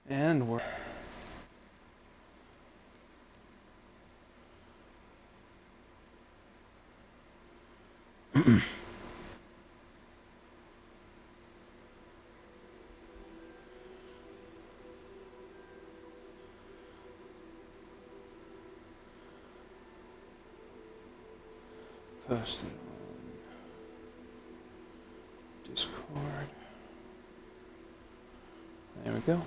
And we're posted on Discord. There we go.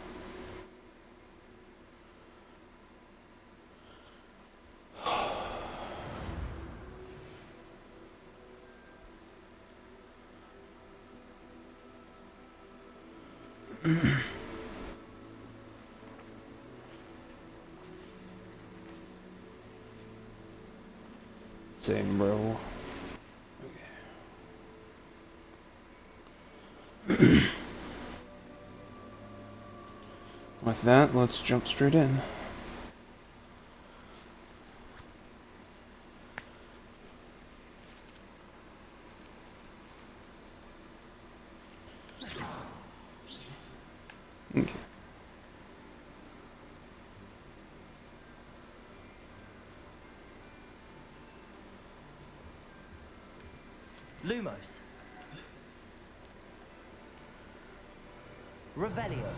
Same bro. Okay. With that, let's jump straight in. Okay. Lumos. Revelio.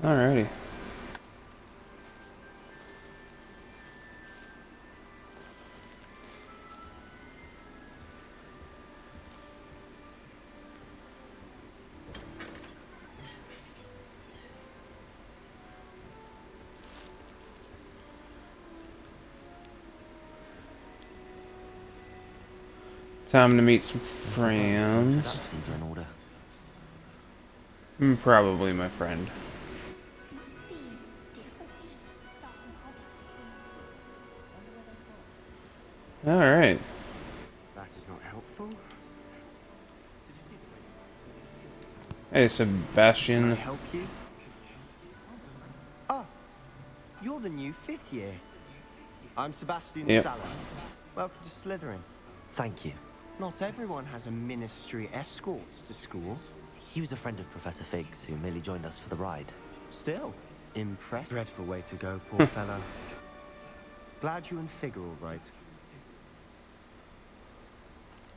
Alrighty. Time to meet some friends. Introductions are in order. Probably my friend. Alright. That is not helpful. Hey, Can Sebastian. I help you? Ah, you're the new 5th year. I'm Sebastian Yep. Sala. Welcome to Slytherin. Thank you. Not everyone has a ministry escort to school. He was a friend of Professor Fig's who merely joined us for the ride. Still, impressed. Dreadful way to go, poor fellow. Glad you and Fig are all right.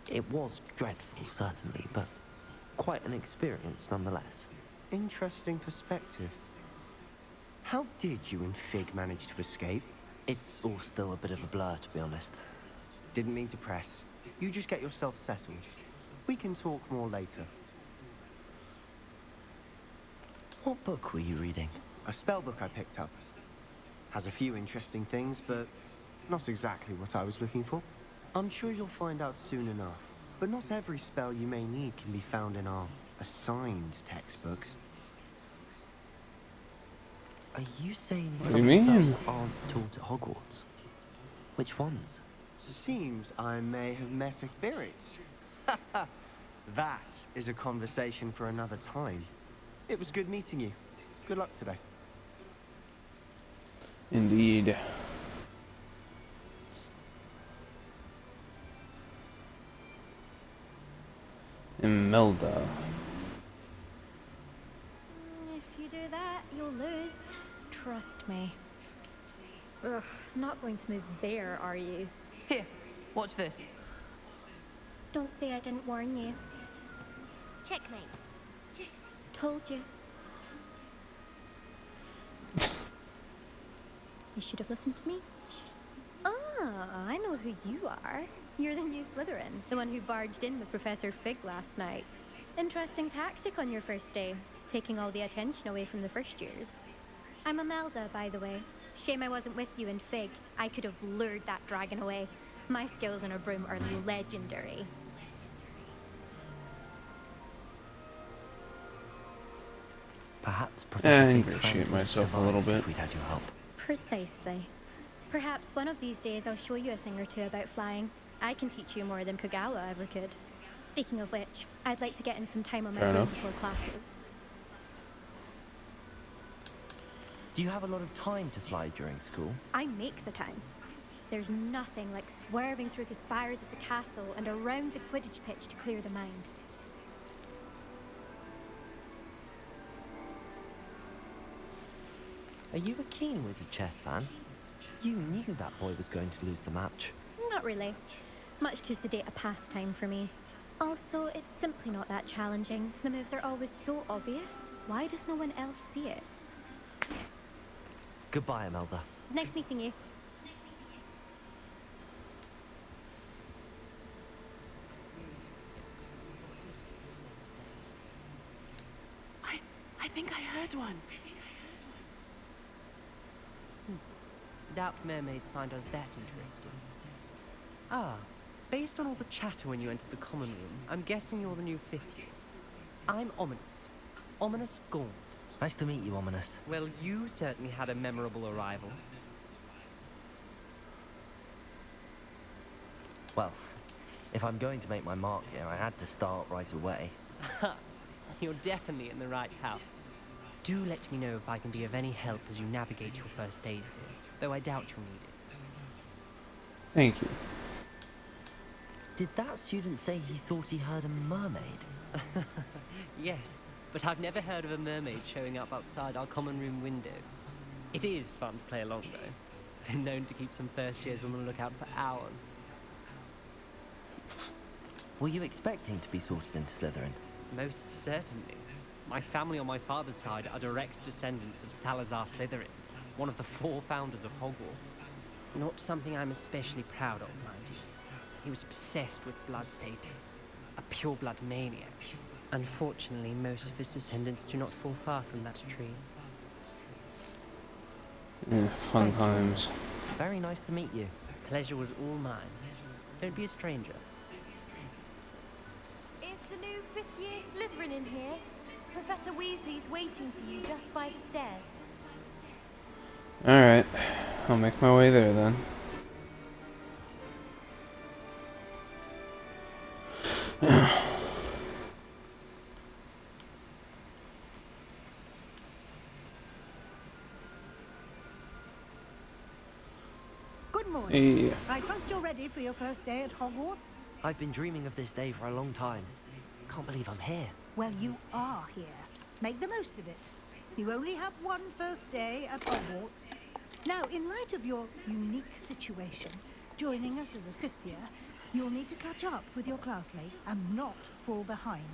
It was dreadful, certainly, but quite an experience nonetheless. Interesting perspective. How did you and Fig manage to escape? It's all still a bit of a blur, to be honest. Didn't mean to press. You just get yourself settled. We can talk more later. What book were you reading? A spell book I picked up. Has a few interesting things, but not exactly what I was looking for. I'm sure you'll find out soon enough. But not every spell you may need can be found in our assigned textbooks. Are you saying What do some you mean? spells aren't taught at Hogwarts? Which ones? Seems I may have met a spirit. That is a conversation for another time. It was good meeting you. Good luck today. Indeed. Imelda. If you do that, you'll lose. Trust me. Ugh, not going to move there, are you? Here, watch this. Don't say I didn't warn you. Checkmate. Told you. You should have listened to me. Ah, I know who you are. You're the new Slytherin, the one who barged in with Professor Fig last night. Interesting tactic on your first day, taking all the attention away from the first years. I'm Imelda, by the way. Shame I wasn't with you in Fig. I could have lured that dragon away. My skills on a broom are legendary. Perhaps I Professor Fig's ingratiate friend would have myself a little survived bit. if we'd had your help. Precisely. Perhaps one of these days I'll show you a thing or two about flying. I can teach you more than Kogawa ever could. Speaking of which, I'd like to get in some time on my Fair own enough. before classes. Do you have a lot of time to fly during school? I make the time. There's nothing like swerving through the spires of the castle and around the Quidditch pitch to clear the mind. Are you a keen Wizard chess fan? You knew that boy was going to lose the match. Not really. Much too sedate a pastime for me. Also, it's simply not that challenging. The moves are always so obvious. Why does no one else see it? Goodbye, Imelda. Nice meeting you. I think I heard one. Doubt mermaids find us that interesting. Ah, based on all the chatter when you entered the common room, I'm guessing you're the new 5th year. I'm Ominous. Ominous Gaunt. Nice to meet you, Ominous. Well, you certainly had a memorable arrival. Well, if I'm going to make my mark here, I had to start right away. You're definitely in the right house. Do let me know if I can be of any help as you navigate your first days here, though I doubt you'll need it. Thank you. Did that student say he thought he heard a mermaid? Yes, but I've never heard of a mermaid showing up outside our common room window. It is fun to play along, though. Been known to keep some first years on the lookout for hours. Were you expecting to be sorted into Slytherin? Most certainly. My family on my father's side are direct descendants of Salazar Slytherin, one of the 4 founders of Hogwarts. Not something I'm especially proud of, mind you. He was obsessed with blood status, a pure-blood maniac. Unfortunately, most of his descendants do not fall far from that tree. Yeah, fun Thank you, times. Ominous. Very nice to meet you. Pleasure was all mine. Don't be a stranger. Is the new 5th year Slytherin in here? Professor Weasley's waiting for you just by the stairs. Alright, I'll make my way there then. Good morning. Hey, I trust you're ready for your first day at Hogwarts? I've been dreaming of this day for a long time. Can't believe I'm here. Well, you are here. Make the most of it. You only have one first day at Hogwarts. Now, in light of your unique situation, joining us as a 5th year, you'll need to catch up with your classmates and not fall behind.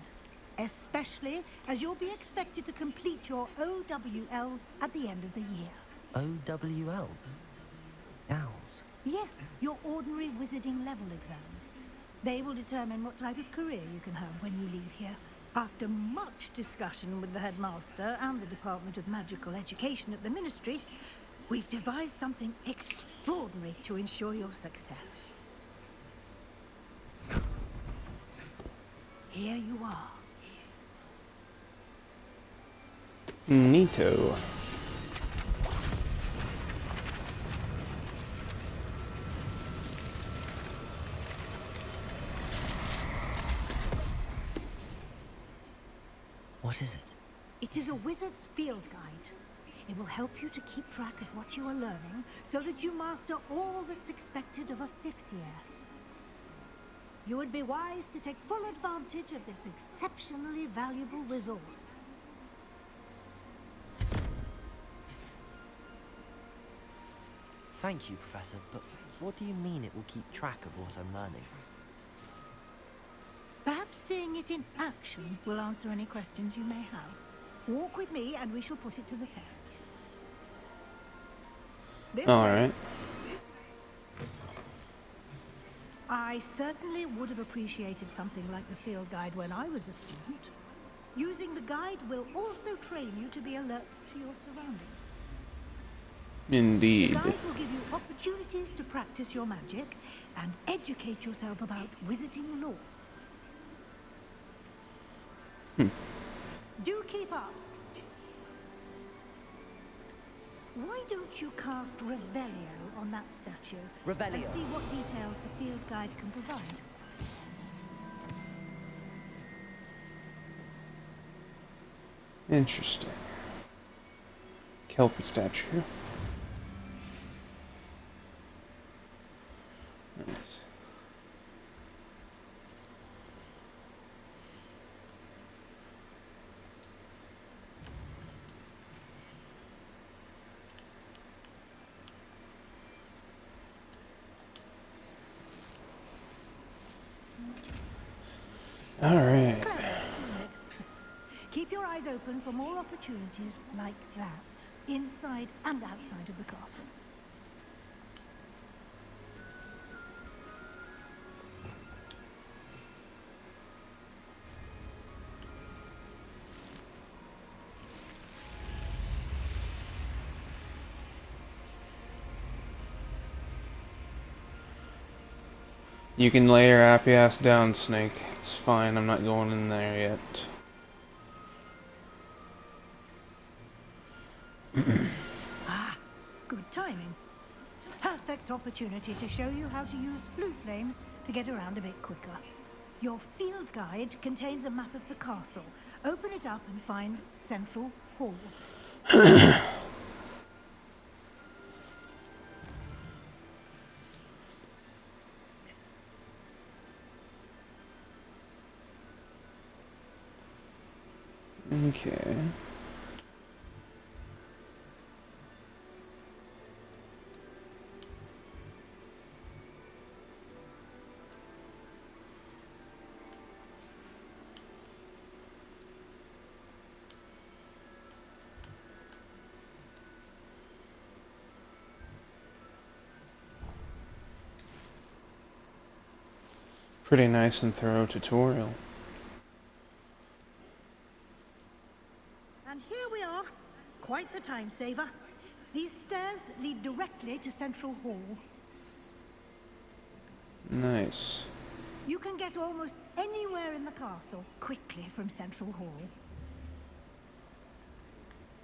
Especially as you'll be expected to complete your OWLs at the end of the year. OWLs? Owls? Yes, your ordinary wizarding level exams. They will determine what type of career you can have when you leave here. After much discussion with the headmaster and the Department of Magical Education at the Ministry, we've devised something extraordinary to ensure your success. Here you are. neato. What is it? It is a wizard's field guide. It will help you to keep track of what you are learning so that you master all that's expected of a 5th year. You would be wise to take full advantage of this exceptionally valuable resource. Thank you, Professor, but what do you mean it will keep track of what I'm learning? Perhaps seeing it in action will answer any questions you may have. Walk with me and we shall put it to the test. This way. Alright. I certainly would have appreciated something like the field guide when I was a student. Using the guide will also train you to be alert to your surroundings. The Indeed. guide will give you opportunities to practice your magic and educate yourself about wizarding lore. Do keep up. Why don't you cast Revelio on that statue and Revelio. see what details the field guide can provide? Interesting. Kelpie statue. Alright. Clever, isn't it? Keep your eyes open for more opportunities like that, inside and outside of the castle. You can lay your happy ass down, Snake. It's fine, I'm not going in there yet. Good timing. Perfect opportunity to show you how to use flue flames to get around a bit quicker. Your field guide contains a map of the castle. Open it up and find Central Hall. Okay. Pretty nice and thorough tutorial. And here we are. Quite the time saver. These stairs lead directly to Central Hall. Nice. You can get almost anywhere in the castle quickly from Central Hall.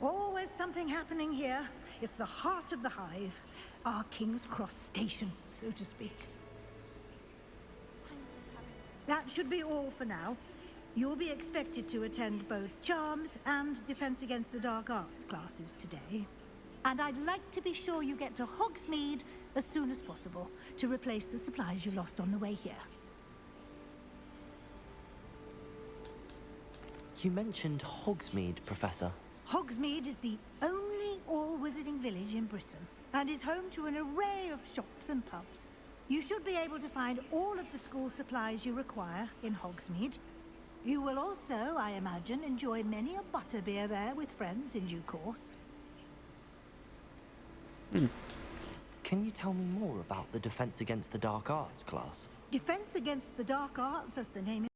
Always something happening here. It's the heart of the hive. Our King's Cross station, so to speak. That should be all for now. You'll be expected to attend both Charms and Defense Against the Dark Arts classes today. And I'd like to be sure you get to Hogsmeade as soon as possible to replace the supplies you lost on the way here. You mentioned Hogsmeade, Professor. Hogsmeade is the only all-wizarding village in Britain and is home to an array of shops and pubs. You should be able to find all of the school supplies you require in Hogsmeade. You will also, I imagine, enjoy many a butterbeer there with friends in due course. Can you tell me more about the Defense Against the Dark Arts class? Defense Against the Dark Arts, as the name